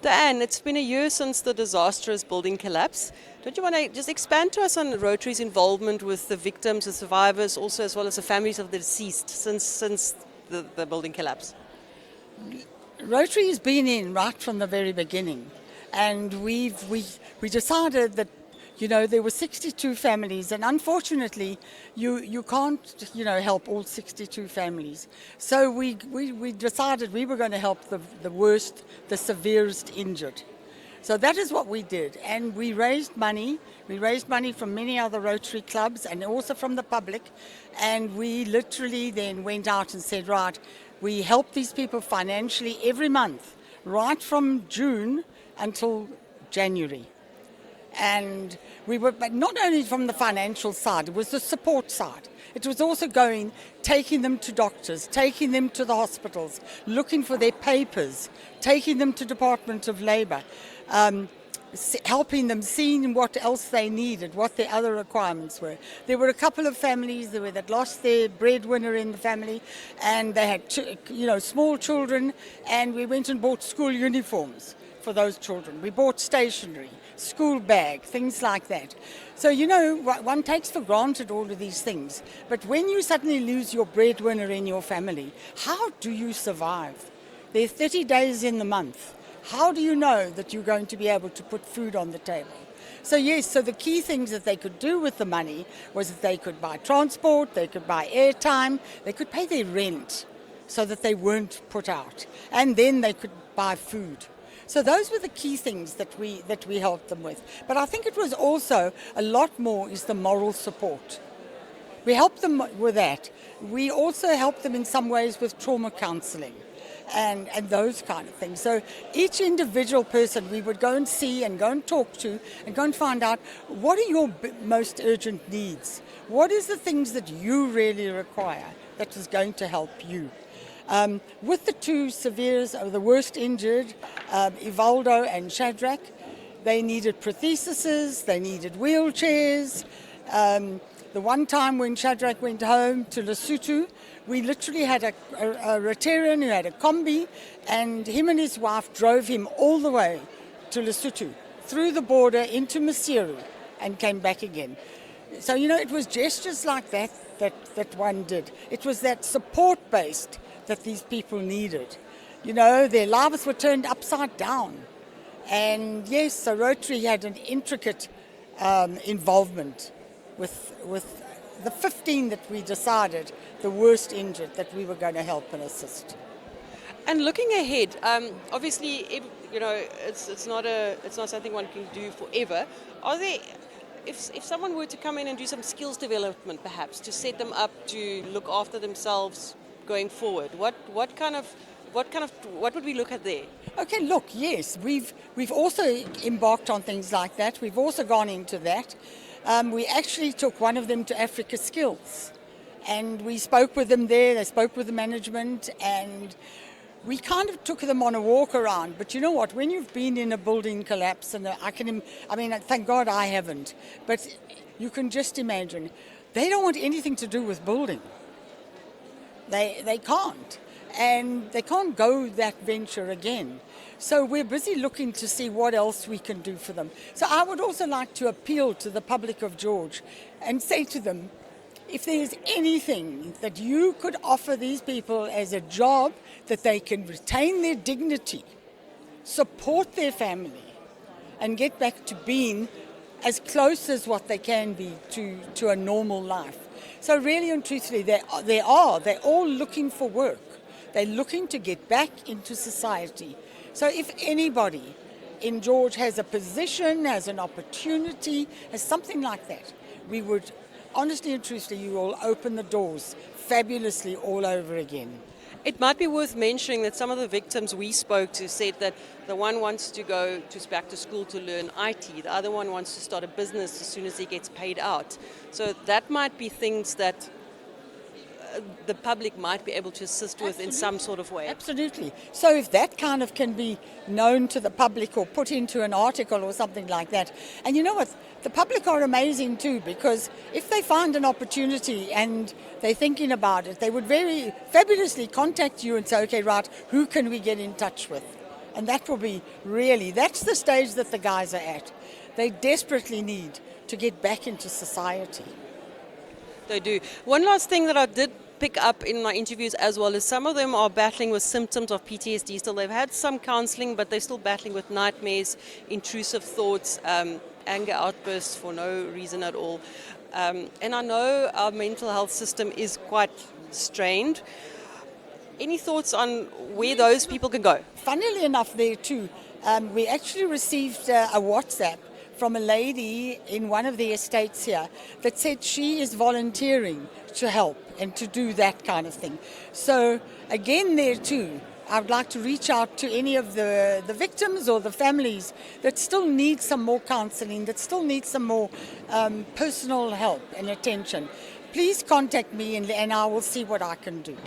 Dan, it's been a year since the disastrous building collapse. Don't you want to just expand to us on Rotary's involvement with the victims, the survivors, also as well as the families of the deceased since the building collapse? Rotary has been in right from the very beginning, and we decided that there were 62 families, and unfortunately you can't help all 62 families. So we decided we were going to help the worst, the severest injured. So that is what we did, and we raised money. We raised money from many other Rotary clubs and also from the public, and we literally then went out and said, right, we help these people financially every month, right from June until January. And we were, but not only from the financial side, it was the support side. It was also taking them to doctors, taking them to the hospitals, looking for their papers, taking them to Department of Labour, helping them, seeing what else they needed, what their other requirements were. There were a couple of families that lost their breadwinner in the family, and they had small children, and we went and bought school uniforms for those children. We bought stationery, school bag, things like that. So, one takes for granted all of these things. But when you suddenly lose your breadwinner in your family, how do you survive? There are 30 days in the month. How do you know that you're going to be able to put food on the table? So yes, so the key things that they could do with the money was that they could buy transport, they could buy airtime, they could pay their rent so that they weren't put out. And then they could buy food. So those were the key things that we helped them with. But I think it was also a lot more is the moral support. We helped them with that. We also helped them in some ways with trauma counselling and those kind of things. So each individual person we would go and see and go and talk to and go and find out what are your most urgent needs? What is the things that you really require that is going to help you? With the two severes, the worst injured, Ivaldo and Shadrach, they needed prostheses, they needed wheelchairs. The one time when Shadrach went home to Lesotho, we literally had a Rotarian who had a combi, and him and his wife drove him all the way to Lesotho, through the border into Maseru, and came back again. So, it was gestures like that one did. It was that support-based that these people needed. Their lives were turned upside down. And yes, so Rotary had an intricate involvement with the 15 that we decided, the worst injured, that we were going to help and assist. And looking ahead, obviously, it's not something one can do forever. Are there, if someone were to come in and do some skills development, perhaps to set them up to look after themselves going forward, what would we look at there? Okay, look, yes, we've also embarked on things like that. We've also gone into that. We actually took one of them to Africa Skills, and we spoke with them there. They spoke with the management, and we kind of took them on a walk around. But you know what? When you've been in a building collapse, and thank God I haven't, but you can just imagine, they don't want anything to do with building. They can't, and they can't go that venture again. So we're busy looking to see what else we can do for them. So I would also like to appeal to the public of George and say to them, if there's anything that you could offer these people as a job that they can retain their dignity, support their family, and get back to being as close as what they can be to a normal life. So really and truthfully, they're all looking for work. They're looking to get back into society. So if anybody in George has a position, has an opportunity, has something like that, we would, honestly and truthfully, you will open the doors fabulously all over again. It might be worth mentioning that some of the victims we spoke to said that the one wants to go back to school to learn IT, the other one wants to start a business as soon as he gets paid out. So that might be things that the public might be able to assist with in some sort of way. Absolutely. So if that kind of can be known to the public or put into an article or something like that. And you know what? The public are amazing too, because if they find an opportunity and they're thinking about it, they would very fabulously contact you and say, okay, right, who can we get in touch with? And that will be really, that's the stage that the guys are at. They desperately need to get back into society. They do. One last thing that I did pick up in my interviews as well is some of them are battling with symptoms of PTSD still. They've had some counseling, but they're still battling with nightmares, intrusive thoughts, anger outbursts for no reason at all. And I know our mental health system is quite strained. Any thoughts on where those people can go? Funnily enough, there too, we actually received a WhatsApp from a lady in one of the estates here that said she is volunteering to help and to do that kind of thing. So again, there too, I would like to reach out to any of the victims or the families that still need some more counseling, that still need some more personal help and attention. Please contact me and I will see what I can do.